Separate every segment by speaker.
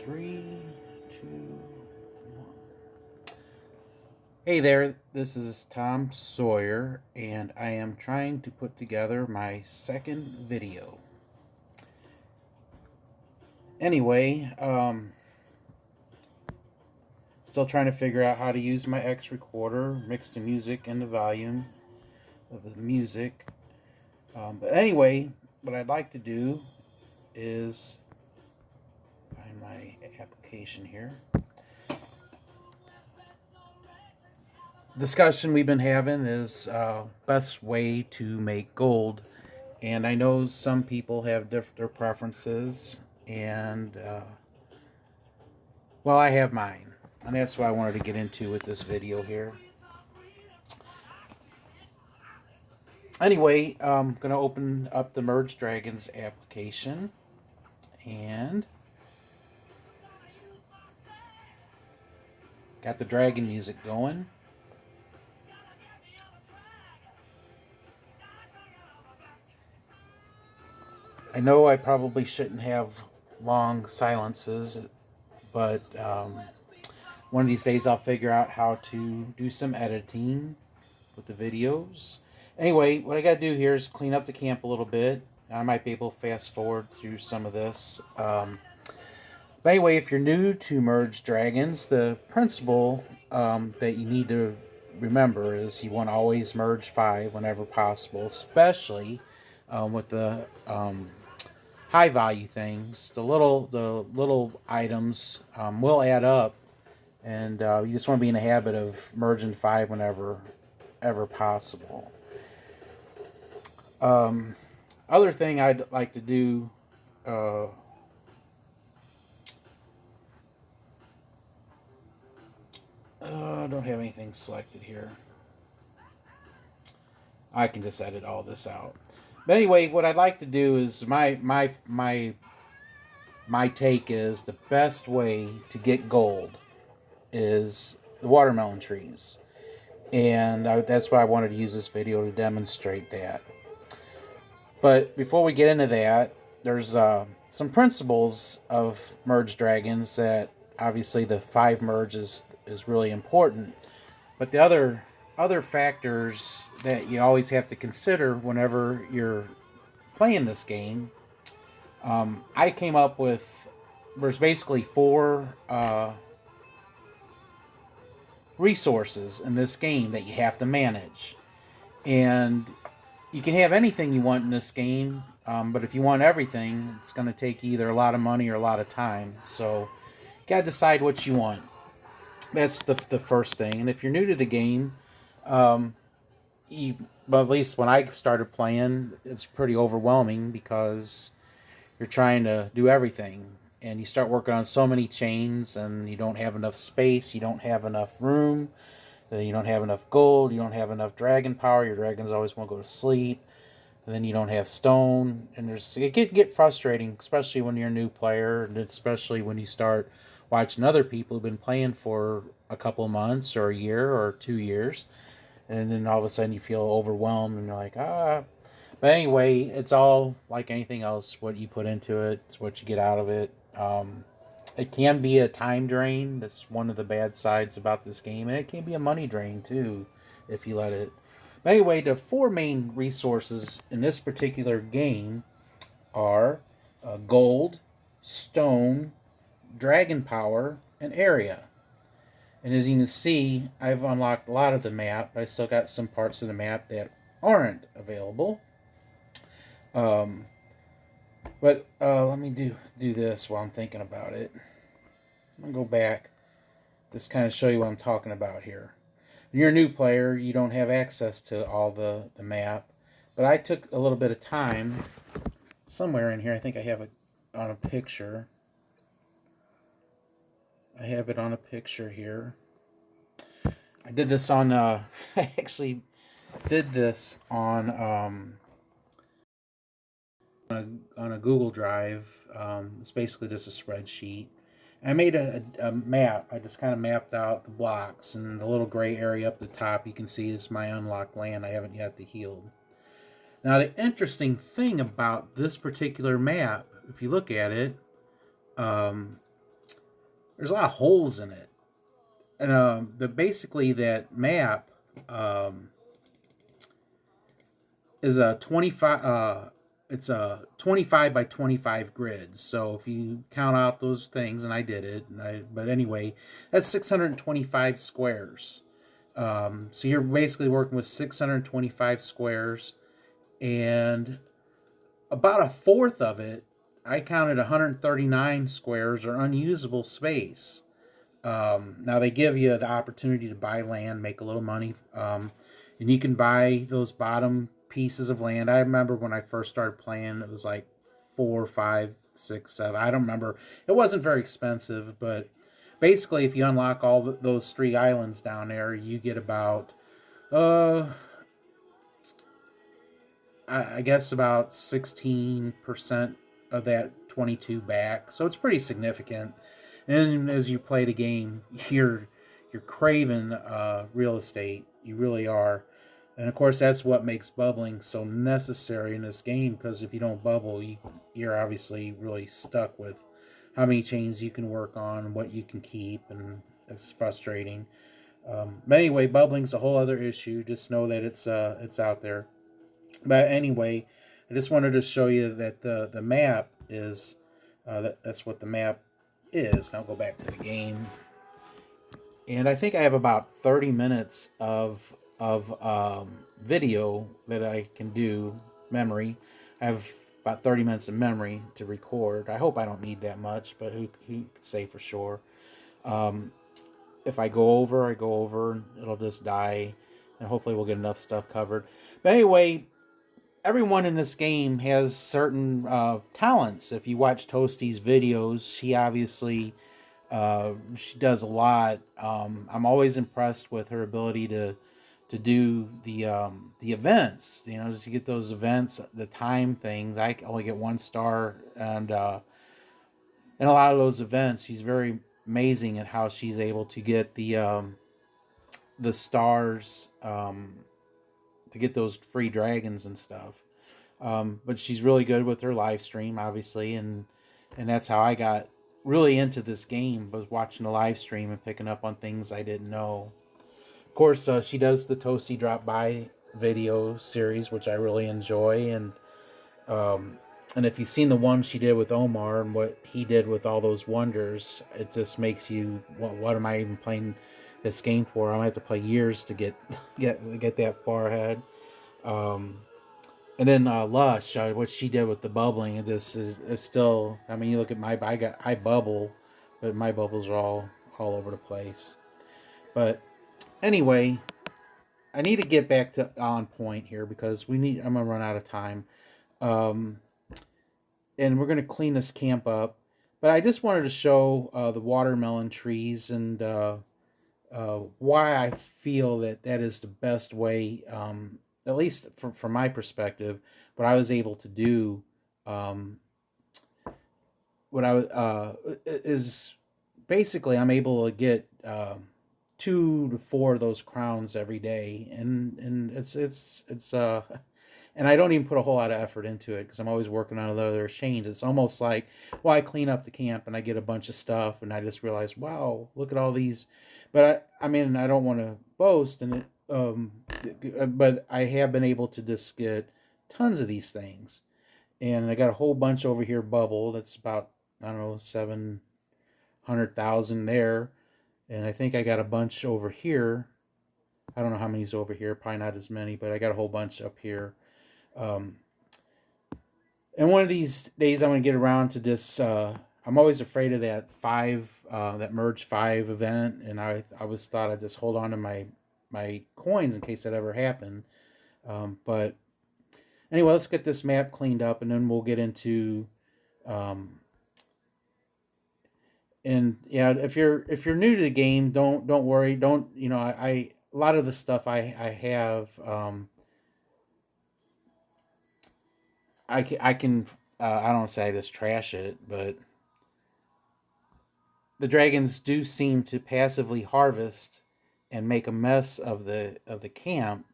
Speaker 1: Three, two, one. Hey there, this is Tom Sawyer, and I am trying to put together my second video. Anyway, still trying to figure out how to use my X recorder, mix the music and the volume of the music. But anyway, what I'd like to do is find my application here. Discussion we've been having is best way to make gold, and I know some people have different preferences, and well, I have mine, and that's what I wanted to get into with this video here. Anyway, I'm gonna open up the Merge Dragons application, and got the dragon music going. I know I probably shouldn't have long silences, but one of these days I'll figure out how to do some editing with the videos. Anyway, what I got to do here is clean up the camp a little bit. I might be able to fast forward through some of this. But anyway, if you're new to Merge Dragons, the principle that you need to remember is you want to always merge 5 whenever possible, especially with the high value things. The little items will add up, and you just want to be in the habit of merging 5 whenever ever possible. Other thing I'd like to do. I don't have anything selected here. I can just edit all this out. But anyway, what I'd like to do is my take is the best way to get gold is the watermelon trees, and that's why I wanted to use this video to demonstrate that. But before we get into that, there's some principles of Merge Dragons that obviously the 5 merge is really important, but the other factors that you always have to consider whenever you're playing this game, I came up with, there's basically 4 resources in this game that you have to manage. And you can have anything you want in this game, but if you want everything, it's going to take either a lot of money or a lot of time. So you got to decide what you want. That's the first thing. And if you're new to the game, well, at least when I started playing, it's pretty overwhelming because you're trying to do everything. And you start working on so many chains, and you don't have enough space, you don't have enough room, you don't have enough gold, you don't have enough dragon power, your dragons always want to go to sleep, and then you don't have stone, and it can get frustrating, especially when you're a new player, and especially when you start watching other people who've been playing for a couple of months or a year or 2 years, and then all of a sudden you feel overwhelmed, and you're like, ah. But anyway, it's all like anything else. What you put into it, it's what you get out of it. It can be a time drain. That's one of the bad sides about this game. And it can be a money drain, too, if you let it. But anyway, the 4 main resources in this particular game are gold, stone, dragon power, and area. And as you can see, I've unlocked a lot of the map, but I still got some parts of the map that aren't available. But let me do this while I'm thinking about it. I'm going to go back. Just kind of show you what I'm talking about here. When you're a new player, you don't have access to all the map. But I took a little bit of time. Somewhere in here, I think I have it on a picture. I have it on a picture here. I did this on, I actually did this on a Google Drive. It's basically just a spreadsheet. And I made a map. I just kind of mapped out the blocks, and the little gray area up the top you can see is my unlocked land I haven't yet healed. Now the interesting thing about this particular map, if you look at it, there's a lot of holes in it, and the basically that map um, is a 25. It's a 25 by 25 grid. So if you count out those things, and I did it, but anyway, that's 625 squares. So you're basically working with 625 squares, and about a fourth of it, I counted 139 squares, are unusable space. Now they give you the opportunity to buy land, make a little money, and you can buy those bottom pieces of land. I remember when I first started playing, it was like 4, 5, 6, 7. I don't remember. It wasn't very expensive, but basically, if you unlock all those three islands down there, you get about uh, I guess about 16% of that 22 back. So it's pretty significant. And as you play the game, you're craving real estate. You really are. And of course, that's what makes bubbling so necessary in this game. Because if you don't bubble, you're obviously really stuck with how many chains you can work on, what you can keep, and it's frustrating. But anyway, bubbling's a whole other issue. Just know that it's out there. But anyway, I just wanted to show you that the map is that's what the map is. Now I'll go back to the game, and I think I have about 30 minutes of video that I can do memory. I have about 30 minutes of memory to record. I hope I don't need that much, but who could say for sure? If I go over, I go over. It'll just die, and hopefully we'll get enough stuff covered. But anyway, everyone in this game has certain talents. If you watch Toasty's videos, she obviously she does a lot. I'm always impressed with her ability to do the events. You know, to get those events, the time things. I only get 1 star, and in a lot of those events, she's very amazing at how she's able to get the stars to get those free dragons and stuff. But she's really good with her live stream, obviously, and that's how I got really into this game, was watching the live stream and picking up on things I didn't know. Of course, she does the Toasty Drop By video series, which I really enjoy, and if you've seen the one she did with Omar and what he did with all those wonders, it just makes you, what am I even playing this game for? I'm gonna have to play years to get that far ahead. Um, And then Lush, what she did with the bubbling, this is still. I mean, you look at I bubble, but my bubbles are all over the place. But anyway, I need to get back to on point here because we need. I'm gonna run out of time, um, and we're gonna clean this camp up. But I just wanted to show the watermelon trees and why I feel that that is the best way, at least from my perspective, what I was able to do. Um, what I is basically I'm able to get 2 to 4 of those crowns every day, and it's and I don't even put a whole lot of effort into it because I'm always working on other exchange. It's almost like, well, I clean up the camp and I get a bunch of stuff, and I just realize, wow, look at all these. But I mean, I don't want to boast, and but I have been able to just get tons of these things, and I got a whole bunch over here bubbled. That's about, I don't know, 700,000 there, and I think I got a bunch over here. I don't know how many's over here. Probably not as many, but I got a whole bunch up here. Um, and one of these days, I'm gonna get around to this. I'm always afraid of that merge 5 event, and I was thought I'd just hold on to my coins in case that ever happened. But anyway, let's get this map cleaned up, and then we'll get into um, and yeah, if you're new to the game, don't worry. Don't, I a lot of the stuff I have, I can I don't say I just trash it, but the dragons do seem to passively harvest and make a mess of the camp,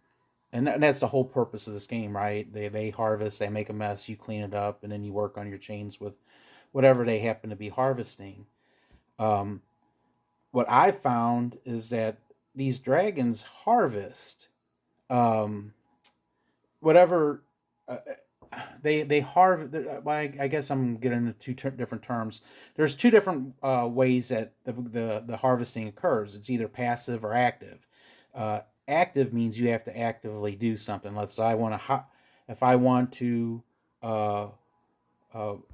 Speaker 1: and that's the whole purpose of this game, right? They harvest, they make a mess, you clean it up, and then you work on your chains with whatever they happen to be harvesting. what I found is that these dragons harvest um, whatever they harvest. Well, I guess I'm getting into different terms. There's two different ways that the harvesting occurs. It's either passive or active. Active means you have to actively do something. Let's say if I want to uh,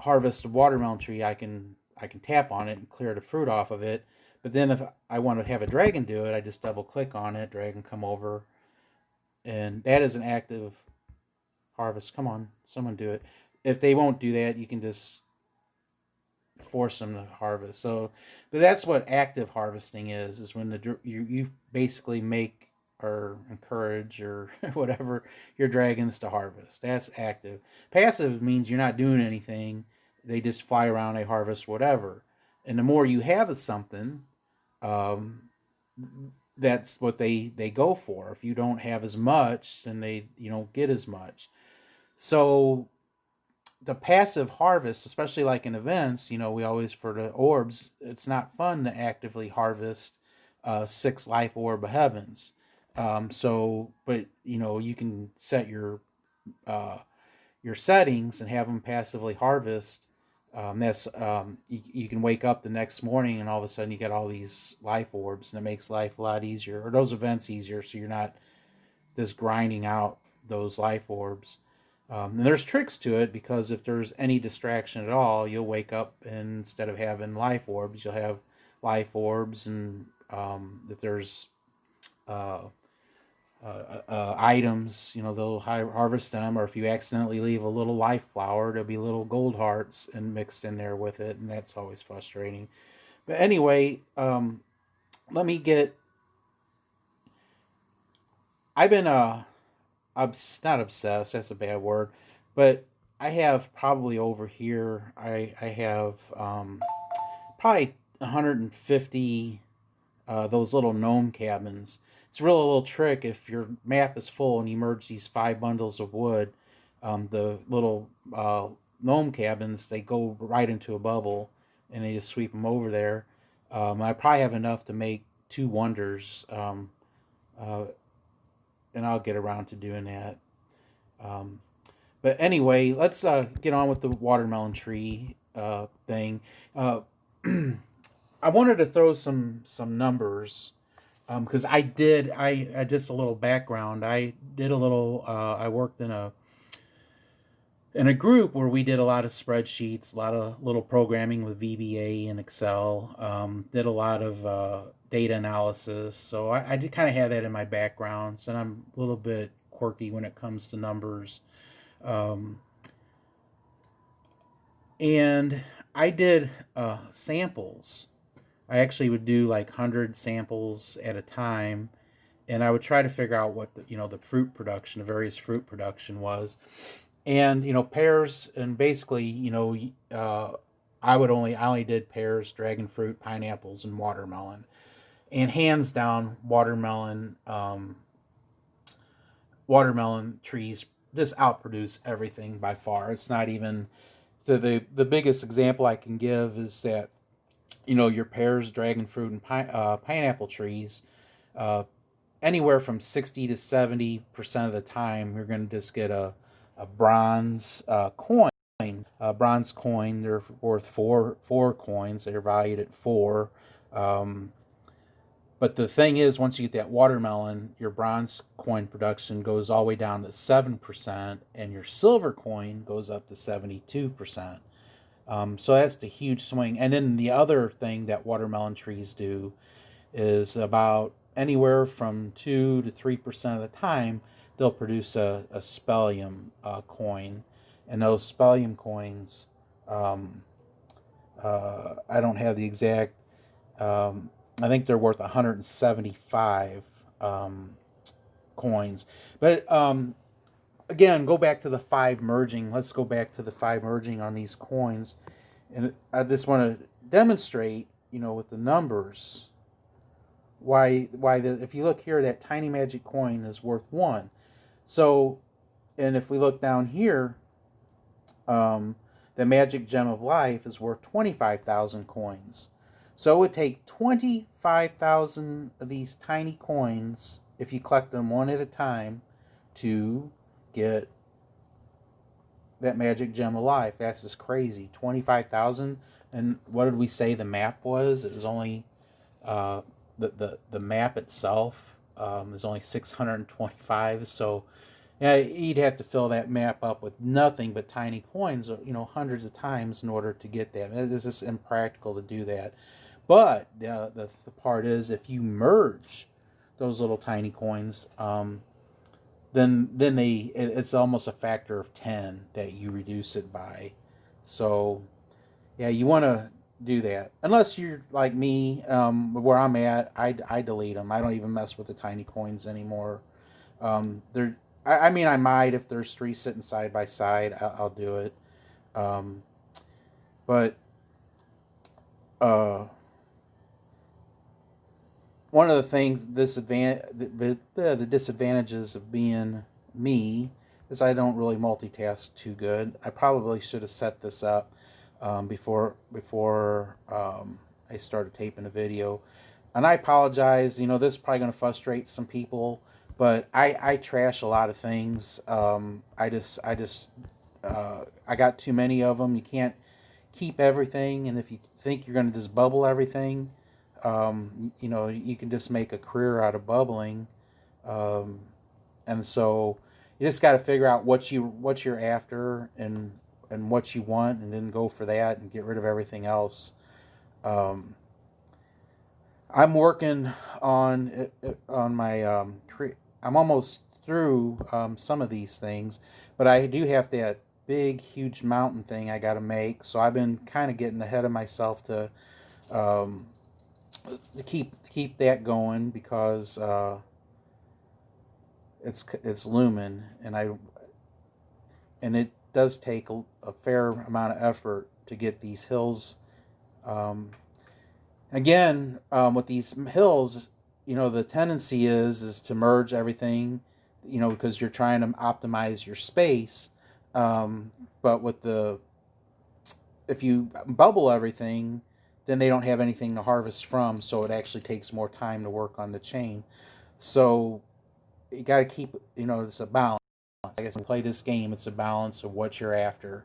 Speaker 1: harvest a watermelon tree, I can tap on it and clear the fruit off of it. But then if I want to have a dragon do it, I just double click on it, dragon come over, and that is an active harvest. Come on, someone do it. If they won't do that, you can just force them to harvest. So, but that's what active harvesting is when you basically make or encourage or whatever your dragons to harvest. That's active. Passive means you're not doing anything. They just fly around, they harvest whatever. And the more you have of something, um, that's what they go for. If you don't have as much, then they don't get as much. So the passive harvest, especially like in events, we always for the orbs, it's not fun to actively harvest 6 life orb of heavens. But you can set uh, your settings and have them passively harvest. That's you can wake up the next morning and all of a sudden you get all these life orbs, and it makes life a lot easier, or those events easier, so you're not just grinding out those life orbs. And there's tricks to it, because if there's any distraction at all, you'll wake up and instead of having life orbs, you'll have life orbs. And if there's uh, items, they'll harvest them. Or if you accidentally leave a little life flower, there'll be little gold hearts and mixed in there with it, and that's always frustrating. But anyway, let me get. I've been not obsessed. That's a bad word, but I have probably over here. I have probably 150 those little gnome cabins. It's a real little trick. If your map is full and you merge these 5 bundles of wood, the little gnome cabins, they go right into a bubble, and they just sweep them over there. I probably have enough to make 2 wonders, uh, and I'll get around to doing that. Um, but anyway, let's get on with the watermelon tree thing. Uh, I wanted to throw some numbers, because I just a little background. I did a little. I worked in a group where we did a lot of spreadsheets, a lot of little programming with VBA and Excel. Did a lot of data analysis, so I did kind of have that in my background. So I'm a little bit quirky when it comes to numbers. Um, and I did samples. I actually would do like 100 samples at a time, and I would try to figure out what the fruit production, the various fruit production was. And pears, and basically I only did pears, dragon fruit, pineapples, and watermelon. And hands down, watermelon trees just outproduce everything by far. It's not even the biggest example I can give is that your pears, dragon fruit, and pineapple trees, uh, anywhere from 60 to 70% of the time, you're going to just get a bronze coin. Bronze coin, they're worth four coins. They're valued at four. Um, but the thing is, once you get that watermelon, your bronze coin production goes all the way down to 7%, and your silver coin goes up to 72%. So that's the huge swing. And then the other thing that watermelon trees do is about anywhere from 2 to 3% of the time they'll produce a spellium coin, and those spellium coins, um, I don't have the exact. I think they're worth 175 coins, but again, go back to the 5 merging. Let's go back to the 5 merging on these coins, and I just want to demonstrate, with the numbers, if you look here, that tiny magic coin is worth 1. So, and if we look down here, the magic gem of life is worth 25,000 coins. So it would take 25,000 of these tiny coins, if you collect them one at a time, to get that magic gem of life. That's just crazy. 25,000. And what did we say the map was? It was only uh, the map itself is only 625. So yeah, you'd have to fill that map up with nothing but tiny coins, hundreds of times in order to get that. It's just impractical to do that. But the part is, if you merge those little tiny coins, then it's almost a factor of 10 that you reduce it by. So yeah, you want to do that. Unless you're like me, where I'm at, I delete them. I don't even mess with the tiny coins anymore. They're I mean, I might if there's three sitting side by side, I'll do it. Um, but uh, one of the things the disadvantages of being me is I don't really multitask too good. I probably should have set this up before I started taping the video, and I apologize. This is probably going to frustrate some people, but I trash a lot of things. I got too many of them. You can't keep everything, and if you think you're going to just bubble everything, you can just make a career out of bubbling, um, and so you just got to figure out what you're after and what you want, and then go for that and get rid of everything else. Um, I'm working on my I'm almost through some of these things, but I do have that big, huge mountain thing I got to make. So I've been kind of getting ahead of myself um, to keep that going because it's looming, and it does take a fair amount of effort to get these hills. Um, Again, with these hills, the tendency is to merge everything, because you're trying to optimize your space. But if you bubble everything, then they don't have anything to harvest from, so it actually takes more time to work on the chain. So you got to keep, it's a balance. I guess when you play this game, it's a balance of what you're after.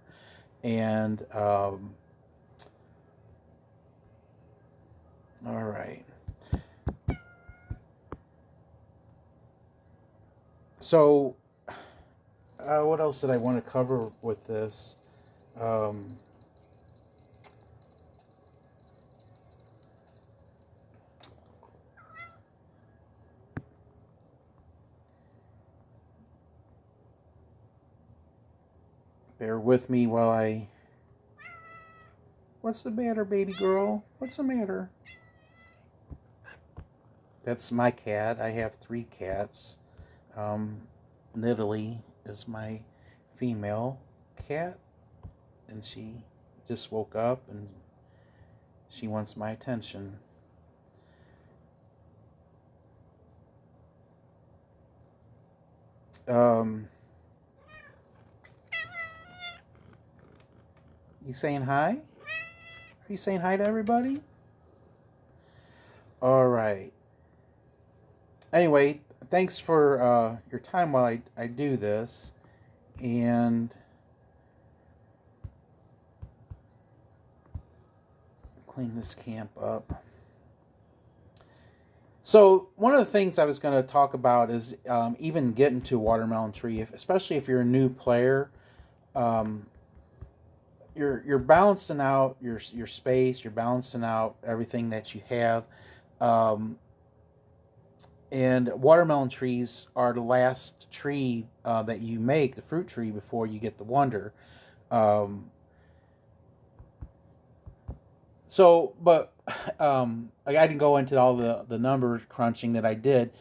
Speaker 1: And all right. So what else did I want to cover with this? Um, Bear with me while I. What's the matter, baby girl? What's the matter? That's my cat. I have three cats. Um, Nidalee is my female cat, and she just woke up and she wants my attention. Um, you saying hi? Are you saying hi to everybody? All right. Anyway, thanks for your time while I do this. And clean this camp up. So one of the things I was going to talk about is even getting to watermelon tree, especially if you're a new player. Um, you're balancing out your space. You're balancing out everything that you have. Um, and watermelon trees are the last tree that you make, the fruit tree, before you get the wonder. Um, but I didn't go into all the number crunching that I did,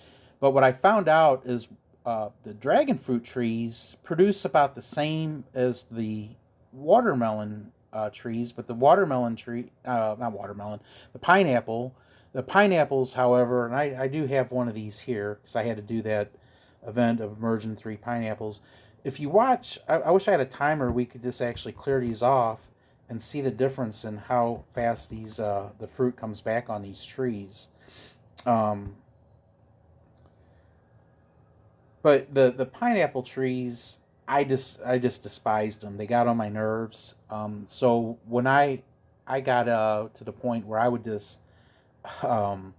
Speaker 1: but what I found out is the dragon fruit trees produce about the same as the watermelon trees, but the watermelon tree, not watermelon, the pineapple. The pineapples, however, and I do have one of these here because I had to do that event of merging three pineapples. If you watch, I wish I had a timer we could just actually clear these off and see the difference in how fast these the fruit comes back on these trees. Um, but the pineapple trees, I just despised them. They got on my nerves. So when I got to the point where I would just um,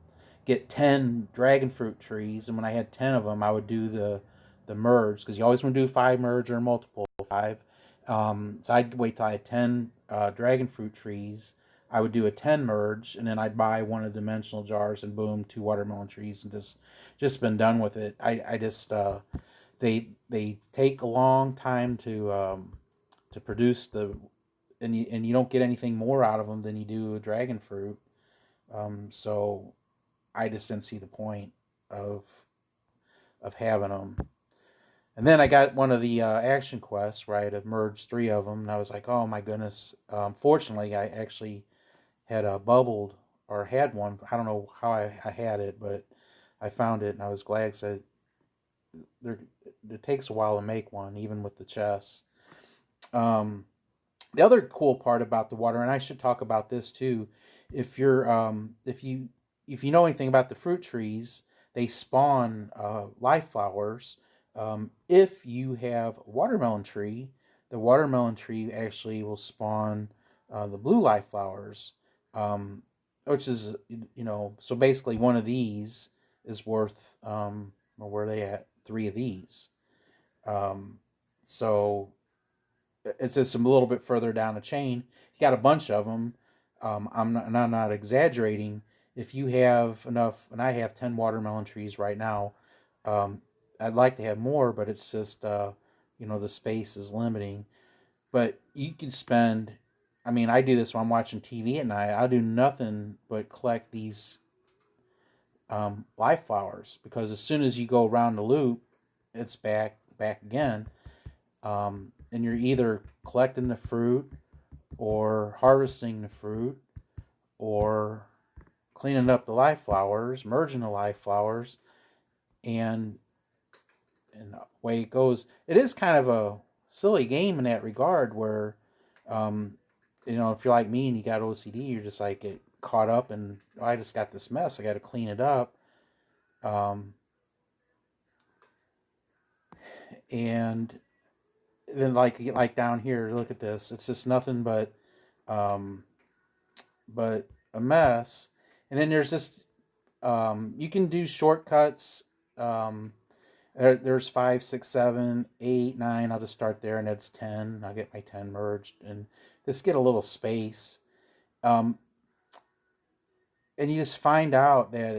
Speaker 1: get 10 dragon fruit trees, and when I had 10 of them, I would do the merge, because you always want to do 5 merge or multiple 5. So I'd wait till I had 10 dragon fruit trees. I would do a 10 merge, and then I'd buy one of the dimensional jars, and boom, 2 watermelon trees, and just been done with it. I just they take a long time to produce the, and you don't get anything more out of them than you do a dragon fruit. So I just didn't see the point of having them. And then I got one of the action quests where I had to merge 3 of them, and I was like, oh my goodness. Fortunately, I actually had a bubbled, or had one. I don't know how I had it, but I found it, and I was glad, because it takes a while to make one, even with the chests. Um, the other cool part about the water, and I should talk about this too, if you're if you know anything about the fruit trees, they spawn life flowers. If you have a watermelon tree, the watermelon tree actually will spawn the blue life flowers, um, which is, so basically one of these is worth, well, where are they at? 3 of these. Um, so it's just a little bit further down the chain. You got a bunch of them. I'm not exaggerating. If you have enough, and I have 10 watermelon trees right now, um, I'd like to have more, but it's just, the space is limiting. But you can spend, I mean, I do this when I'm watching TV at night. I do nothing but collect these life flowers, because as soon as you go around the loop, it's back again. And you're either collecting the fruit, or harvesting the fruit, or cleaning up the life flowers, merging the life flowers, and away it goes. It is kind of a silly game in that regard, where, um, if you're like me and you got OCD, you're just like get caught up, and oh, I just got this mess. I got to clean it up. Um, and then like down here, look at this. It's just nothing um, but a mess. And then there's this. You can do shortcuts. Um, there's 5, 6, 7, 8, 9. I'll just start there, and that's 10. I'll get my 10 merged, and just get a little space. Um, and you just find out that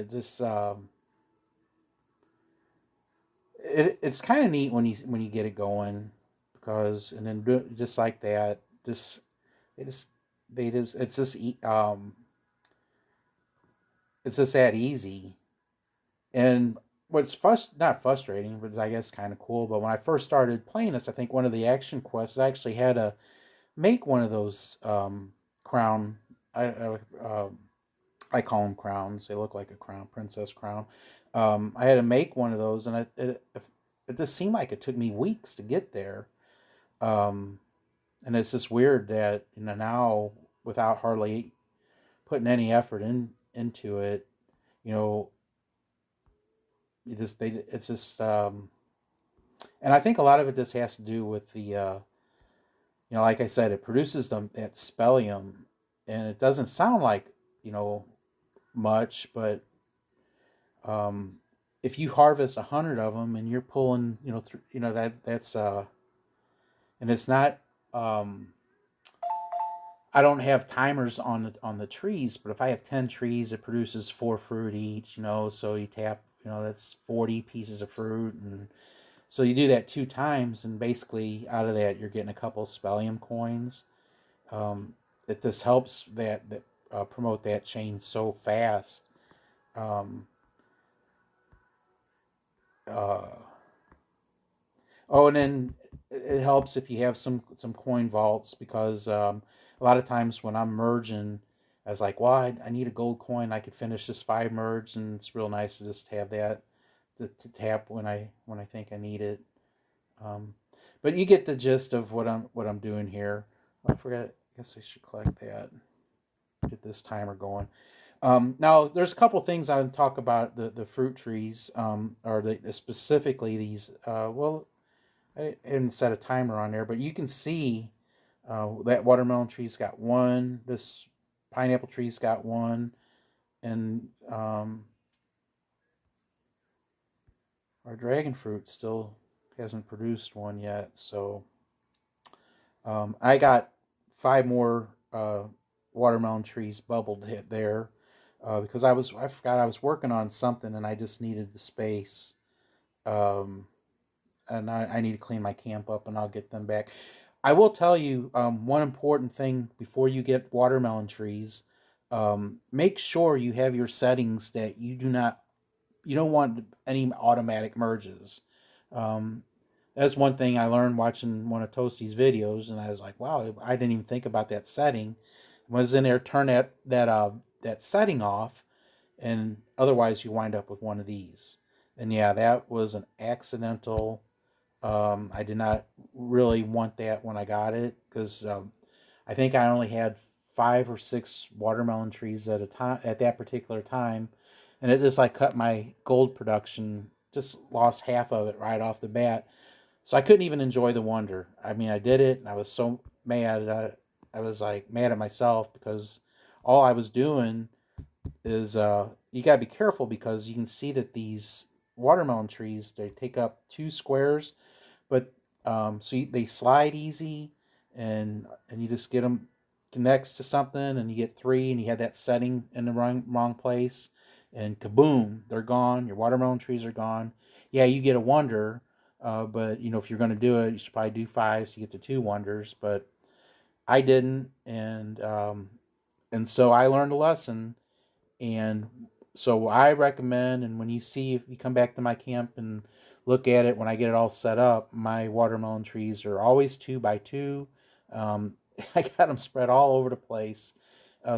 Speaker 1: it's kind of neat when you get it going, because, and then just like that, just they just they just it's just that easy. And what's not frustrating, but I guess kind of cool. But when I first started playing this, I think one of the action quests, I actually had to make one of those crown. I I, I call them crowns. They look like a crown, princess crown. I had to make one of those, and it just seemed like it took me weeks to get there. Um, and it's just weird that, now, without hardly putting any effort into it, you know, it's just, and I think a lot of it just has to do with the, like I said, it produces that spellium, and it doesn't sound like, you know much, but um, if you harvest 100 of them, and you're pulling, and it's not, um, I don't have timers on the trees, but if I have 10 trees, it produces 4 fruit each, so you tap, that's 40 pieces of fruit, and so you do that 2 times, and basically out of that you're getting a couple spellium coins. It This helps that promote that chain so fast. Um, uh, oh, and then it helps if you have some coin vaults, because a lot of times when I'm merging, I was like, well, I need a gold coin. I could finish this 5 merge, and it's real nice to just have that to tap when I think I need it. Um, but you get the gist of what I'm doing here. I forgot. guess I should collect that. Get this timer going. Now, there's a couple things I would talk about the fruit trees, or specifically these. Well, I didn't set a timer on there, but you can see that watermelon tree's got one. This pineapple tree's got one, and our dragon fruit still hasn't produced one yet. So I got 5 more watermelon trees bubbled hit there because I forgot I was working on something and I just needed the space. Um, and I need to clean my camp up and I'll get them back. I will tell you one important thing before you get watermelon trees. Make sure you have your settings that you don't want any automatic merges. Um, that's one thing I learned watching one of Toasty's videos, and I was like, wow, I didn't even think about that setting. I was in there, turn that setting off, and otherwise you wind up with one of these. And yeah, that was an accidental. I did not really want that when I got it because I think I only had 5 or 6 watermelon trees at a time at that particular time, and it just like cut my gold production. Just lost half of it right off the bat, so I couldn't even enjoy the wonder. I mean, I did it, and I was so mad. I was like mad at myself because all I was doing is you gotta be careful because you can see that these watermelon trees they take up 2 squares, but they slide easy, and you just get them next to something, and you get 3, and you had that setting in the wrong place, and kaboom, they're gone. Your watermelon trees are gone. Yeah, you get a wonder, but if you're going to do it, you should probably do 5 so you get the 2 wonders. But I didn't, and so I learned a lesson, and so I recommend, and when you see, if you come back to my camp and look at it, when I get it all set up, my watermelon trees are always 2 by 2. Um, I got them spread all over the place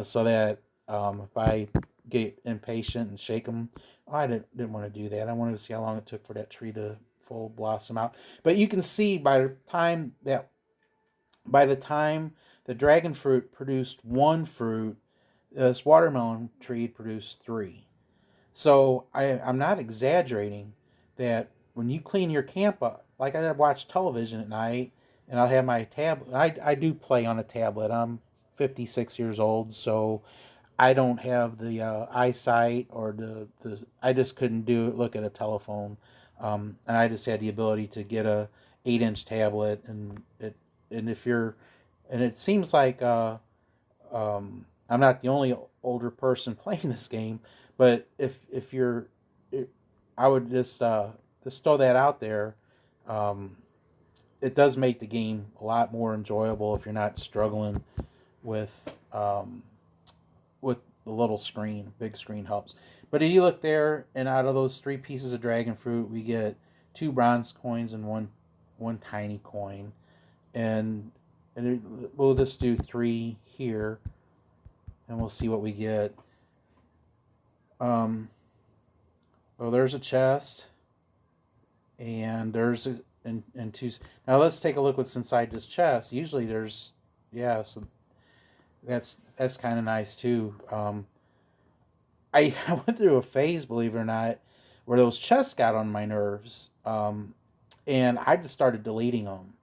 Speaker 1: so that if I get impatient and shake them, I didn't want to do that. I wanted to see how long it took for that tree to full blossom out. But you can see by the time the dragon fruit produced 1 fruit, this watermelon tree produced 3. So I'm not exaggerating that when you clean your camp up, like I watch television at night and I'll have my tablet. I do play on a tablet. I'm 56 years old, so I don't have the eyesight or I just couldn't look at a telephone. And I just had the ability to get a 8-inch tablet, and if you're, and it seems like I'm not the only older person playing this game, but if you're, it, I would just throw that out there. Um, it does make the game a lot more enjoyable if you're not struggling with with the little screen. Big screen helps. But if you look there, and out of those 3 pieces of dragon fruit, we get 2 bronze coins and one tiny coin, and we'll just do 3 here, and we'll see what we get. Um, oh, there's a chest, and there's and 2. Now let's take a look what's inside this chest. Usually there's, yeah, so that's kind of nice too. I went through a phase, believe it or not, where those chests got on my nerves, and I just started deleting them.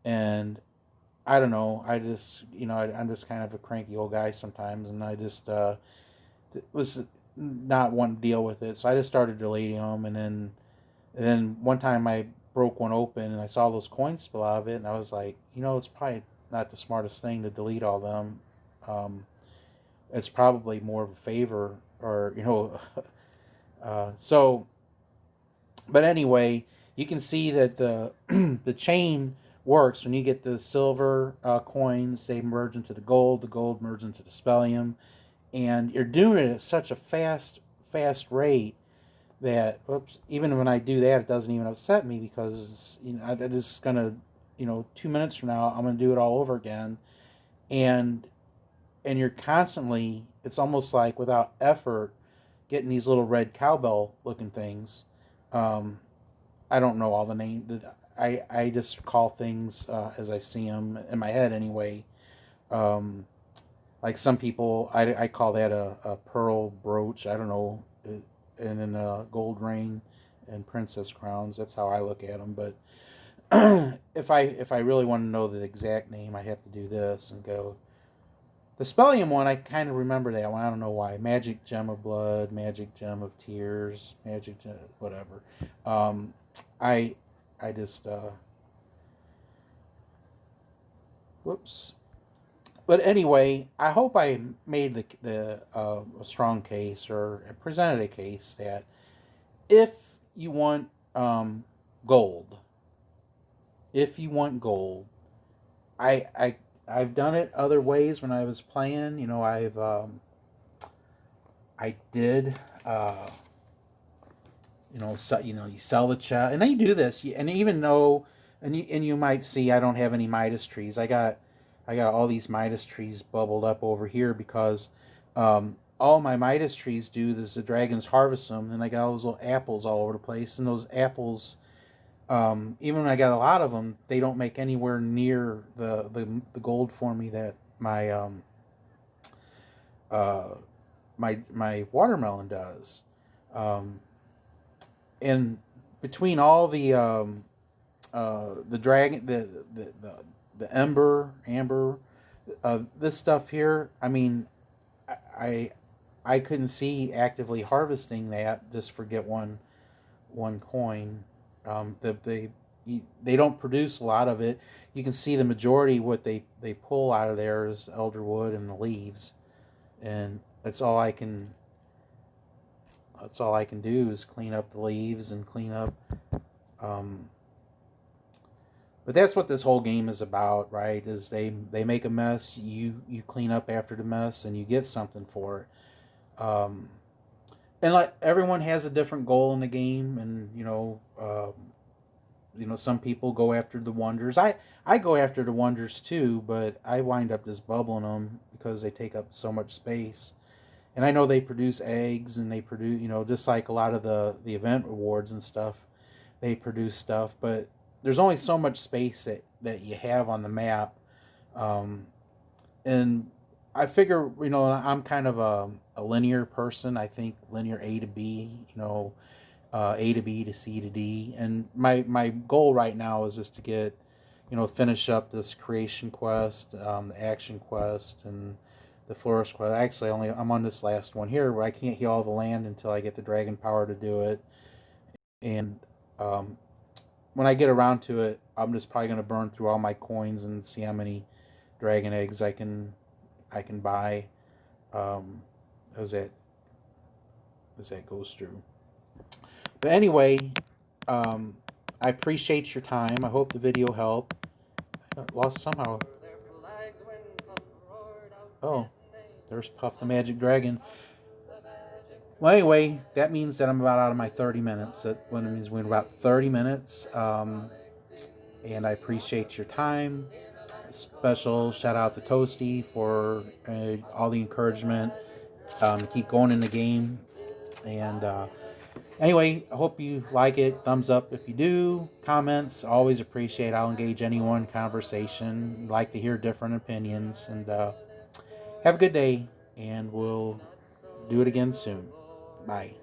Speaker 1: And I don't know, I just I'm just kind of a cranky old guy sometimes, and I just was not wanting to deal with it, so I just started deleting them, and then one time I broke one open and I saw those coins spill out of it, and I was like, it's probably not the smartest thing to delete all them. Um, it's probably more of a favor, or so. But anyway, you can see that the the chain works when you get the silver coins. They merge into the gold. The gold merges into the spellium, and you're doing it at such a fast rate that even when I do that, it doesn't even upset me because I just gonna 2 minutes from now I'm gonna do it all over again, and you're constantly, it's almost like without effort getting these little red cowbell looking things. Um, I don't know all the names. I just call things as I see them in my head anyway. Um, like some people, I call that a pearl brooch. I don't know, and then a gold ring and princess crowns. That's how I look at them. But if I really want to know the exact name, I have to do this and go. The spellium one, I kind of remember that one. I don't know why. Magic gem of blood, magic gem of tears, magic gem, whatever. Um, I I just whoops. But anyway, I hope I made the a strong case or presented a case that if you want gold, if you want gold, I've done it other ways when I was playing. I did you sell the chest, and they do this, and even though, and you might see I don't have any Midas trees. I got all these Midas trees bubbled up over here because all my Midas trees do is the dragons harvest them, and I got all those little apples all over the place, and those apples, even when I got a lot of them, they don't make anywhere near the gold for me that uh, my watermelon does. Um, and between all the dragon the amber this stuff here, I mean, I I couldn't see actively harvesting that just for get one coin. They don't produce a lot of it. You can see the majority what they pull out of there is elder wood and the leaves, and that's all I can do is clean up the leaves and clean up. Um, but that's what this whole game is about, right? Is they make a mess, you clean up after the mess, and you get something for it. And like everyone has a different goal in the game, and some people go after the wonders. I go after the wonders too, but I wind up just bubbling them because they take up so much space. And I know they produce eggs, and they produce, just like a lot of the event rewards and stuff, they produce stuff, but there's only so much space that you have on the map. Um, and I figure, I'm kind of a linear person. I think linear A to B, A to B to C to D. And my goal right now is just to get, finish up this creation quest, the action quest, and the florist quest. Actually, I'm on this last one here where I can't heal all the land until I get the dragon power to do it. And um, when I get around to it, I'm just probably gonna burn through all my coins and see how many dragon eggs I can buy. Um, as that goes through. But anyway, um, I appreciate your time. I hope the video helped. I lost somehow. Oh, there's Puff the Magic Dragon. Well, anyway, that means that I'm about out of my 30 minutes. That when it means we're in about 30 minutes. And I appreciate your time. Special shout out to Toasty for all the encouragement to keep going in the game. And anyway, I hope you like it. Thumbs up if you do. Comments, always appreciate. I'll engage anyone. Conversation. Like to hear different opinions. And have a good day. And we'll do it again soon. Bye.